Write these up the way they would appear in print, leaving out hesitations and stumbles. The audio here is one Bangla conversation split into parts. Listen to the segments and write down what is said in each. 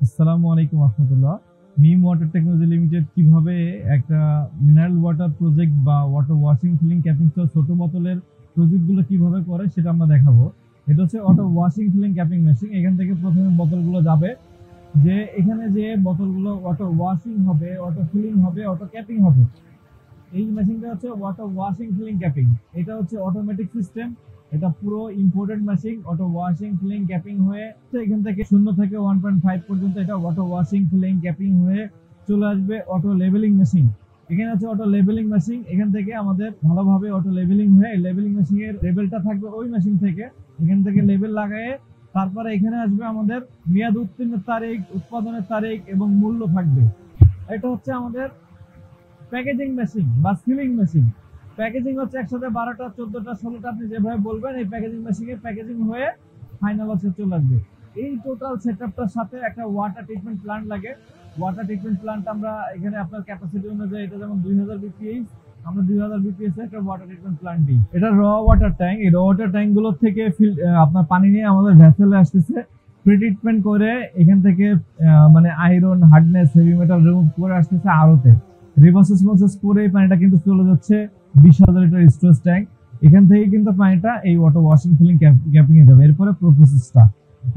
আসসালামু আলাইকুম রহমতুল্লাহ। নিম ওয়াটার টেকনোলজি লিমিটেড কিভাবে একটা মিনারেল ওয়াটার প্রজেক্ট বা ওয়াটার ওয়াশিং ফিলিং ক্যাপিং সহ ছোট বোতলের প্রজেক্টগুলো কিভাবে করে সেটা আমরা দেখাবো। এটা হচ্ছে water washing filling capping machine. এখান থেকে প্রথমে বোতলগুলো যাবে, যে এখানে যে বোতলগুলো ওয়াটার ওয়াশিং হবে, ওয়াটার ফিলিং হবে, ওয়াটার ক্যাপিং হবে। এই মেশিনটা হচ্ছে ওয়াটার ওয়াশিং ফিলিং ক্যাপিং। এটা হচ্ছে অটোমেটিক সিস্টেম। এটা পুরো imported machine. Auto washing filling capping হয়ে এখান থেকে 0 থেকে 1.5 পর্যন্ত এটা অটো ওয়াশিং ফিলিং ক্যাপিং হয়ে চলে আসবে অটো লেবেলিং মেশিন। এখানে হচ্ছে অটো লেবেলিং মেশিন। এখান থেকে আমাদের ভালোভাবে অটো লেবেলিং হয়ে লেবেলিং মেশিনের লেবেলটা থাকবে ওই মেশিন থেকে। এখান থেকে লেবেল লাগায়ে তারপরে এখানে আসবে আমাদের মেয়াদ উত্তীর্ণের তারিখ, উৎপাদনের তারিখ এবং মূল্য থাকবে। এটা হচ্ছে আমাদের প্যাকেজিং মেশিন বা সিলিং মেশিন। প্যাকেজিং হচ্ছে একসাথে 12টা 14টা 16টা আপনি যেভাবে বলবেন এই প্যাকেজিং মেশিনে প্যাকেজিং হয়ে ফাইনাল হচ্ছে চলে আসবে। এই টোটাল সেটআপটার সাথে একটা ওয়াটার ট্রিটমেন্ট প্ল্যান্ট লাগে। ওয়াটার ট্রিটমেন্ট প্ল্যান্ট আমরা এখানে আপনার ক্যাপাসিটি অনুযায়ী, এটা যেমন 2000 বিপিএইচ, আমরা 2000 বিপিএইচ একটা ওয়াটার ট্রিটমেন্ট প্ল্যান্ট দিই। এটা র ওয়াটার ট্যাঙ্ক। এই র ওয়াটার ট্যাঙ্কগুলো থেকে আপনার পানি নিয়ে আমাদের ভেসেলে আসতেছে, প্রি ট্রিটমেন্ট করে এখান থেকে মানে iron, hardness, heavy metal remove করে আসতেছে আরোতে। রিভার্স অসমোসিস করে এই পানিটা কিন্তু চলে যাচ্ছে 20,000 লিটার স্টোরেজ ট্যাঙ্ক। এখান থেকে কিন্তু পানিটা এই ওয়াটার ওয়াশিং ফিলিং ক্যাপিং এ যাবে। এরপরে প্রসেসটা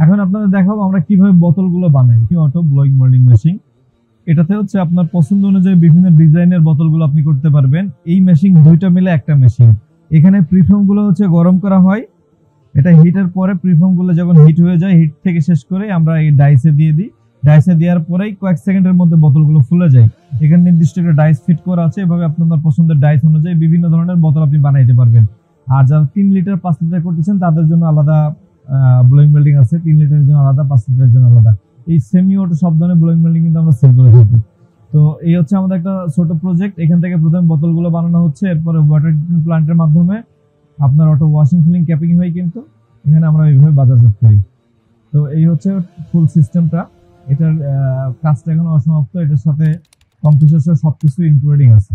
এখন আপনাদের দেখাবো আমরা কিভাবে বোতলগুলো বানাই। Auto blowing moulding machine. এটাতে হচ্ছে আপনার পছন্দ অনুযায়ী বিভিন্ন ডিজাইনের বোতলগুলো আপনি করতে পারবেন। এই মেশিন দুইটা মিলে একটা মেশিন। এখানে প্রিফর্ম গুলো হচ্ছে গরম করা হয়। এটা হিটের পরে প্রিফর্ম গুলো যখন হিট হয়ে যায়, হিট থেকে শেষ করে আমরা এই ডাইসে দিয়ে দিই। ডাইসে দেওয়ার পরেই কয়েক সেকেন্ডের মধ্যে বোতলগুলো ফুলে যায়। এখানে নির্দিষ্ট একটা ডাইস ফিট করা আছে। এভাবে আপনার পছন্দের ডাইস অনুযায়ী বিভিন্ন ধরনের বোতল আপনি বানাইতে পারবেন। আর যারা 3 লিটার 5 লিটার করতেছেন তাদের জন্য আলাদা ব্লোয়িং মোল্ডিং আছে। 3 লিটারের জন্য আলাদা, 5 লিটারের জন্য আলাদা। এই সেমি অটো সব ধরনের ব্লোয়িং মোল্ডিং কিন্তু আমরা সেল করে থাকি। তো এই হচ্ছে আমাদের একটা ছোট প্রজেক্ট। এখান থেকে প্রথমে বোতলগুলো বানানো হচ্ছে, এরপরে ওয়াটার ট্রিটমেন্ট প্ল্যান্টের মাধ্যমে আপনার অটো ওয়াশিং ফিলিং ক্যাপিং হয়ে কিন্তু এখানে আমরা এইভাবে বাজারজাত করি। তো এই হচ্ছে ফুল সিস্টেমটা। এটার কাজটা এখনো অসমাপ্ত। এটার সাথে কম্প্রেসর সবকিছু ইনক্লুডিং আছে।